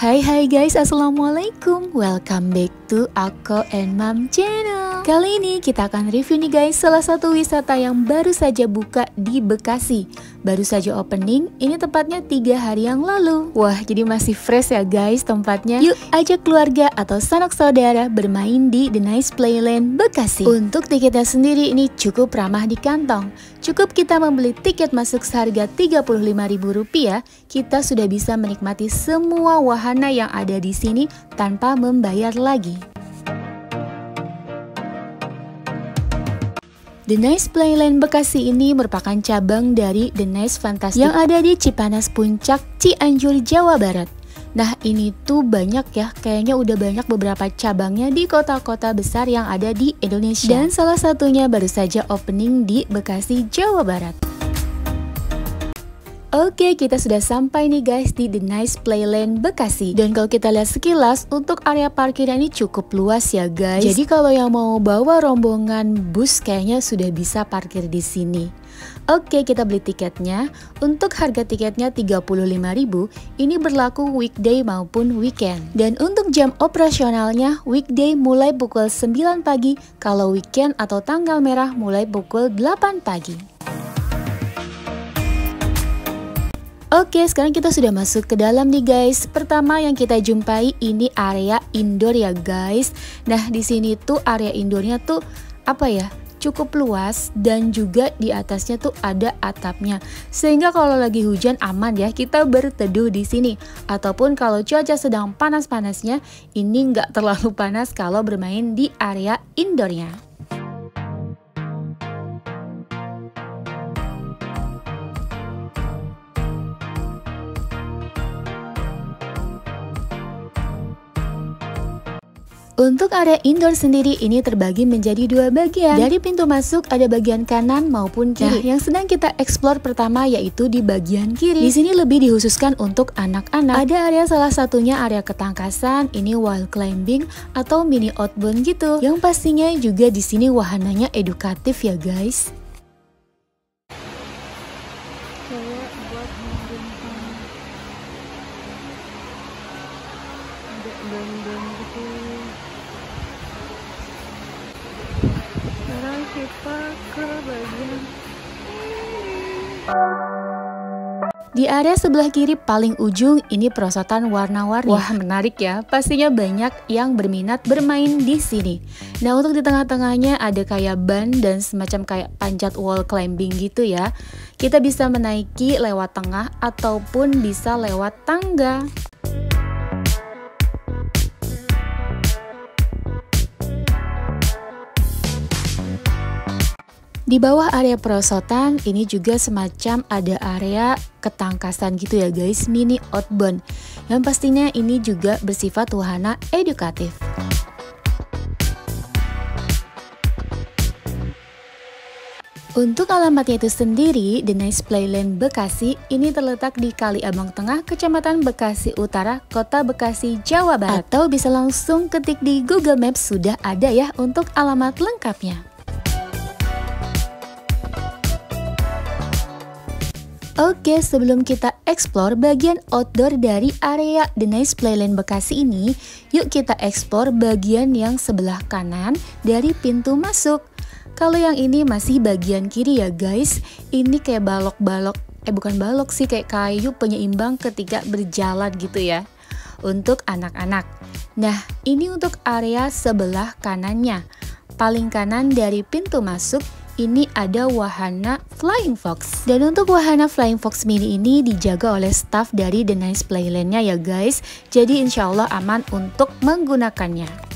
Hai guys, assalamualaikum. Welcome back to Ako and Mom channel. Kali ini kita akan review nih guys, salah satu wisata yang baru saja buka di Bekasi. Baru saja opening, ini tepatnya 3 hari yang lalu. Wah, jadi masih fresh ya guys tempatnya. Yuk ajak keluarga atau sanak saudara bermain di The Nice Playland Bekasi. Untuk tiketnya sendiri ini cukup ramah di kantong. Cukup kita membeli tiket masuk seharga Rp35.000, kita sudah bisa menikmati semua wahana yang ada di sini tanpa membayar lagi. The Nice Playland Bekasi ini merupakan cabang dari The Nice Fantastic yang ada di Cipanas Puncak, Cianjur, Jawa Barat. Nah ini tuh banyak ya, kayaknya udah banyak beberapa cabangnya di kota-kota besar yang ada di Indonesia. Dan salah satunya baru saja opening di Bekasi, Jawa Barat. Oke, kita sudah sampai nih guys di The Nice Playland Bekasi. Dan kalau kita lihat sekilas, untuk area parkirnya ini cukup luas ya guys. Jadi kalau yang mau bawa rombongan bus kayaknya sudah bisa parkir di sini. Oke, kita beli tiketnya. Untuk harga tiketnya Rp35.000, ini berlaku weekday maupun weekend. Dan untuk jam operasionalnya, weekday mulai pukul 9 pagi, kalau weekend atau tanggal merah mulai pukul 8 pagi. Oke, sekarang kita sudah masuk ke dalam nih guys. Pertama yang kita jumpai ini area indoor ya guys. Nah, di sini tuh area indoornya tuh apa ya? Cukup luas dan juga di atasnya tuh ada atapnya. Sehingga kalau lagi hujan aman ya kita berteduh di sini. Ataupun kalau cuaca sedang panas-panasnya, ini nggak terlalu panas kalau bermain di area indoornya. Untuk area indoor sendiri ini terbagi menjadi 2 bagian. Dari pintu masuk ada bagian kanan maupun kiri. Nah, yang sedang kita explore pertama yaitu di bagian kiri. Di sini lebih dikhususkan untuk anak-anak. Ada area salah satunya area ketangkasan, ini wall climbing atau mini outbound gitu. Yang pastinya juga di sini wahananya edukatif ya guys. Sekarang kita ke bagian di area sebelah kiri paling ujung ini perosotan warna-warni. Wah, menarik ya. Pastinya banyak yang berminat bermain di sini. Nah, untuk di tengah-tengahnya ada kayak ban dan semacam kayak panjat wall climbing gitu ya. Kita bisa menaiki lewat tengah ataupun bisa lewat tangga. Di bawah area perosotan ini juga semacam ada area ketangkasan gitu ya guys, mini outbound. Yang pastinya ini juga bersifat wahana edukatif. Untuk alamatnya itu sendiri, The Nice Playland Bekasi ini terletak di Kali Abang Tengah, Kecamatan Bekasi Utara, Kota Bekasi, Jawa Barat. Atau bisa langsung ketik di Google Maps, sudah ada ya untuk alamat lengkapnya. Oke, sebelum kita explore bagian outdoor dari area The Nice Playland Bekasi ini, yuk kita explore bagian yang sebelah kanan dari pintu masuk. Kalau yang ini masih bagian kiri ya guys, ini kayak balok-balok, bukan balok sih, kayak kayu penyeimbang ketika berjalan gitu ya, untuk anak-anak. Nah, ini untuk area sebelah kanannya. Paling kanan dari pintu masuk, ini ada wahana Flying Fox. Dan untuk wahana Flying Fox mini ini dijaga oleh staff dari The Nice Playland-nya ya guys. Jadi insya Allah aman untuk menggunakannya.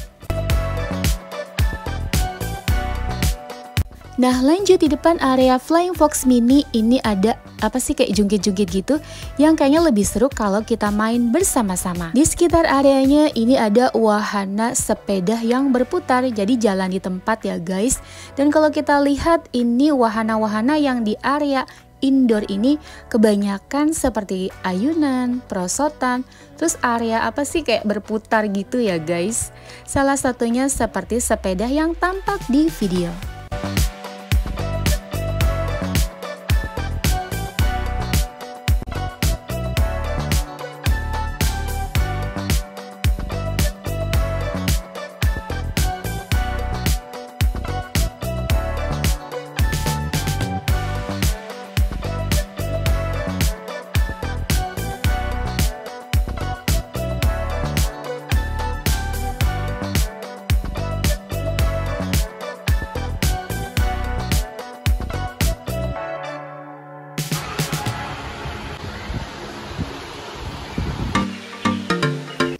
Nah, lanjut di depan area Flying Fox mini ini ada apa sih, kayak jungkit-jungkit gitu yang kayaknya lebih seru kalau kita main bersama-sama. Di sekitar areanya ini ada wahana sepeda yang berputar, jadi jalan di tempat ya guys. Dan kalau kita lihat ini wahana-wahana yang di area indoor ini kebanyakan seperti ayunan, perosotan, terus area apa sih kayak berputar gitu ya guys. Salah satunya seperti sepeda yang tampak di video.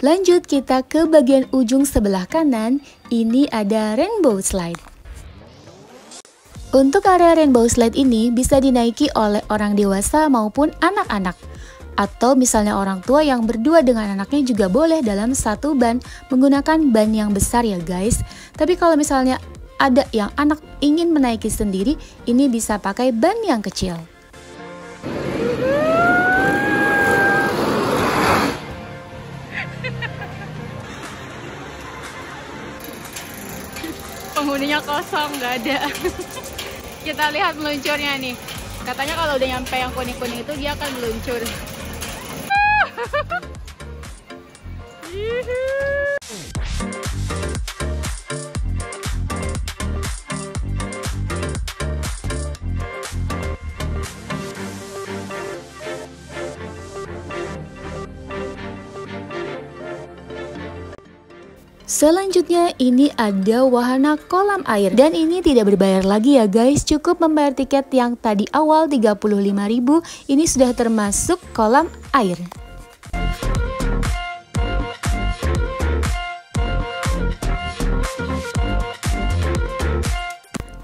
Lanjut kita ke bagian ujung sebelah kanan, ini ada rainbow slide. Untuk area rainbow slide ini bisa dinaiki oleh orang dewasa maupun anak-anak. Atau misalnya orang tua yang berdua dengan anaknya juga boleh dalam satu ban menggunakan ban yang besar ya guys. Tapi kalau misalnya ada yang anak ingin menaiki sendiri, ini bisa pakai ban yang kecil. Penghuninya kosong, nggak ada. Kita lihat meluncurnya nih. Katanya kalau udah nyampe yang kuning-kuning itu dia akan meluncur. Selanjutnya ini ada wahana kolam air dan ini tidak berbayar lagi ya guys, cukup membayar tiket yang tadi awal 35.000, ini sudah termasuk kolam air.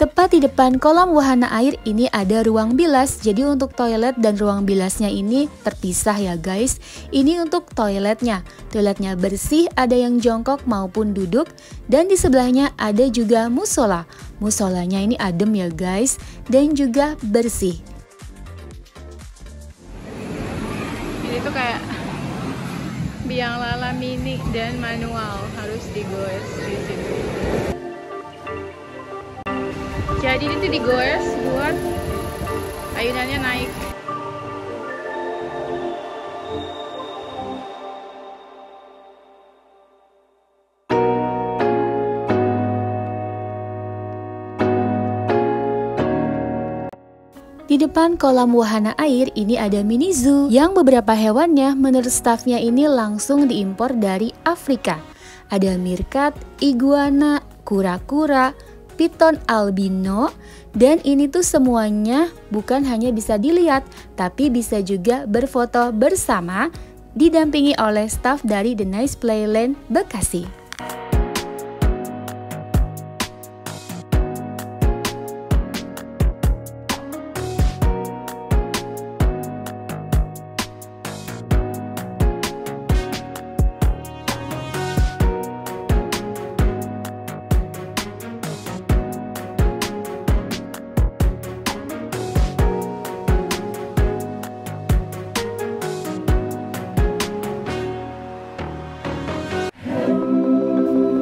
Tepat di depan kolam wahana air ini ada ruang bilas, jadi untuk toilet dan ruang bilasnya ini terpisah ya guys. Ini untuk toiletnya bersih, ada yang jongkok maupun duduk, dan di sebelahnya ada juga musola. Musolanya ini adem ya guys, dan juga bersih. Ini tuh kayak biang lala mini dan manual, harus digoes di sini. Jadi ini tuh digoes buat ayunannya naik. Di depan kolam wahana air ini ada mini zoo yang beberapa hewannya menurut stafnya ini langsung diimpor dari Afrika. Ada meerkat, iguana, kura-kura, piton albino, dan ini tuh semuanya bukan hanya bisa dilihat, tapi bisa juga berfoto bersama, didampingi oleh staf dari The Nice Playland Bekasi.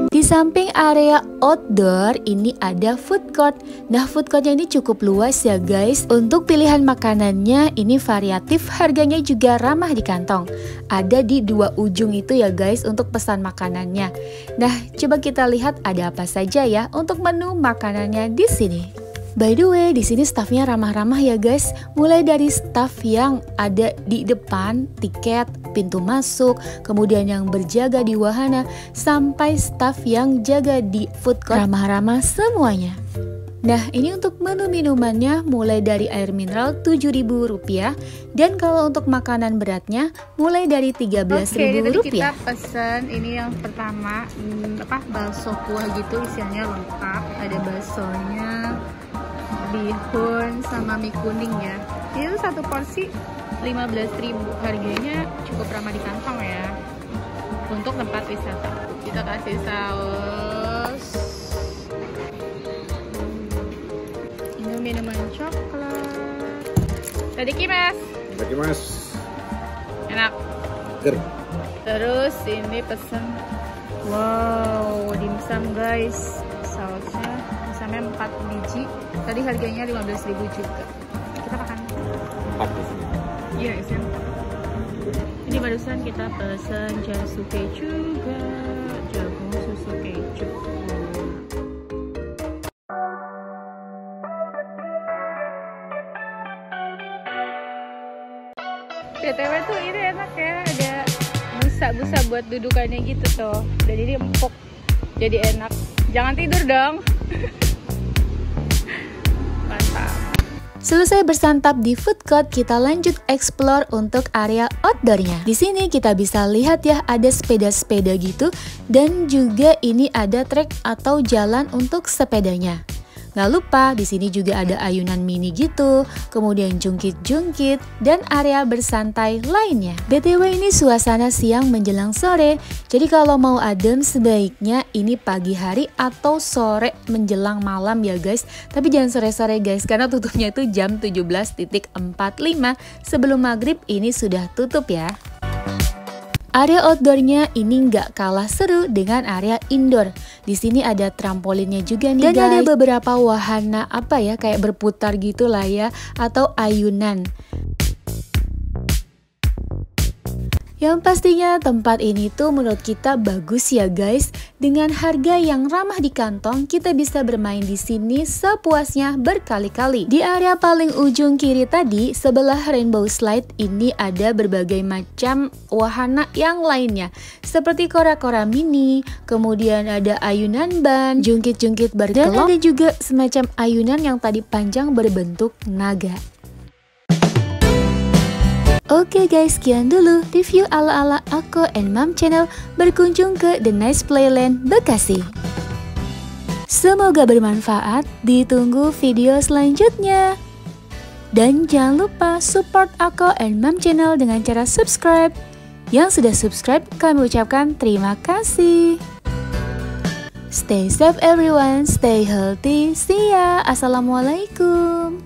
Di samping area outdoor ini ada food court. Nah, food courtnya ini cukup luas ya guys. Untuk pilihan makanannya ini variatif, harganya juga ramah di kantong. Ada di dua ujung itu ya guys untuk pesan makanannya. Nah, coba kita lihat ada apa saja ya untuk menu makanannya di sini. By the way, di sini stafnya ramah-ramah ya guys. Mulai dari staf yang ada di depan tiket, pintu masuk, kemudian yang berjaga di wahana, sampai staf yang jaga di food court, ramah-ramah semuanya. Nah, ini untuk menu minumannya mulai dari air mineral Rp7.000 dan kalau untuk makanan beratnya mulai dari Rp13.000. Oke, kita pesan ini yang pertama, bakso kuah gitu, isiannya lengkap, ada baksonya, bihun sama mie kuning ya. Ini tuh satu porsi 15.000, harganya cukup ramah di kantong ya untuk tempat wisata. Kita kasih saus, ini minuman coklat. Tadikimasu. Enak. Terus ini pesen, wow, dimsum guys, sausnya dimsumnya 4 biji. Tadi harganya 15.000 juga. Kita makan 4 di sini. Iya, isinya 4. Ini barusan kita pesan jasuke juga, jagung susu keju. BTW tuh ini enak ya, ada busa-busa buat dudukannya gitu tuh. Dan ini empuk, jadi enak. Jangan tidur dong. Mantap. Selesai bersantap di food court, kita lanjut explore untuk area outdoornya. Di sini kita bisa lihat ya, ada sepeda-sepeda gitu, dan juga ini ada trek atau jalan untuk sepedanya. Gak lupa di sini juga ada ayunan mini gitu, kemudian jungkit-jungkit dan area bersantai lainnya. BTW ini suasana siang menjelang sore, jadi kalau mau adem sebaiknya ini pagi hari atau sore menjelang malam ya guys. Tapi jangan sore-sore guys, karena tutupnya itu jam 17.45, sebelum maghrib ini sudah tutup ya. Area outdoornya ini nggak kalah seru dengan area indoor. Di sini ada trampolinnya juga nih guys. Dan ada beberapa wahana kayak berputar gitulah ya, atau ayunan. Yang pastinya tempat ini tuh menurut kita bagus ya guys. Dengan harga yang ramah di kantong, kita bisa bermain di sini sepuasnya berkali-kali. Di area paling ujung kiri tadi, sebelah Rainbow Slide ini ada berbagai macam wahana yang lainnya. Seperti kora-kora mini, kemudian ada ayunan ban, jungkit-jungkit berkelok, dan ada juga semacam ayunan yang tadi panjang berbentuk naga. Oke guys, sekian dulu review ala-ala Ako and Mom Channel berkunjung ke The Nice Playland Bekasi. Semoga bermanfaat, ditunggu video selanjutnya. Dan jangan lupa support Ako and Mom Channel dengan cara subscribe. Yang sudah subscribe, kami ucapkan terima kasih. Stay safe everyone, stay healthy, see ya, assalamualaikum.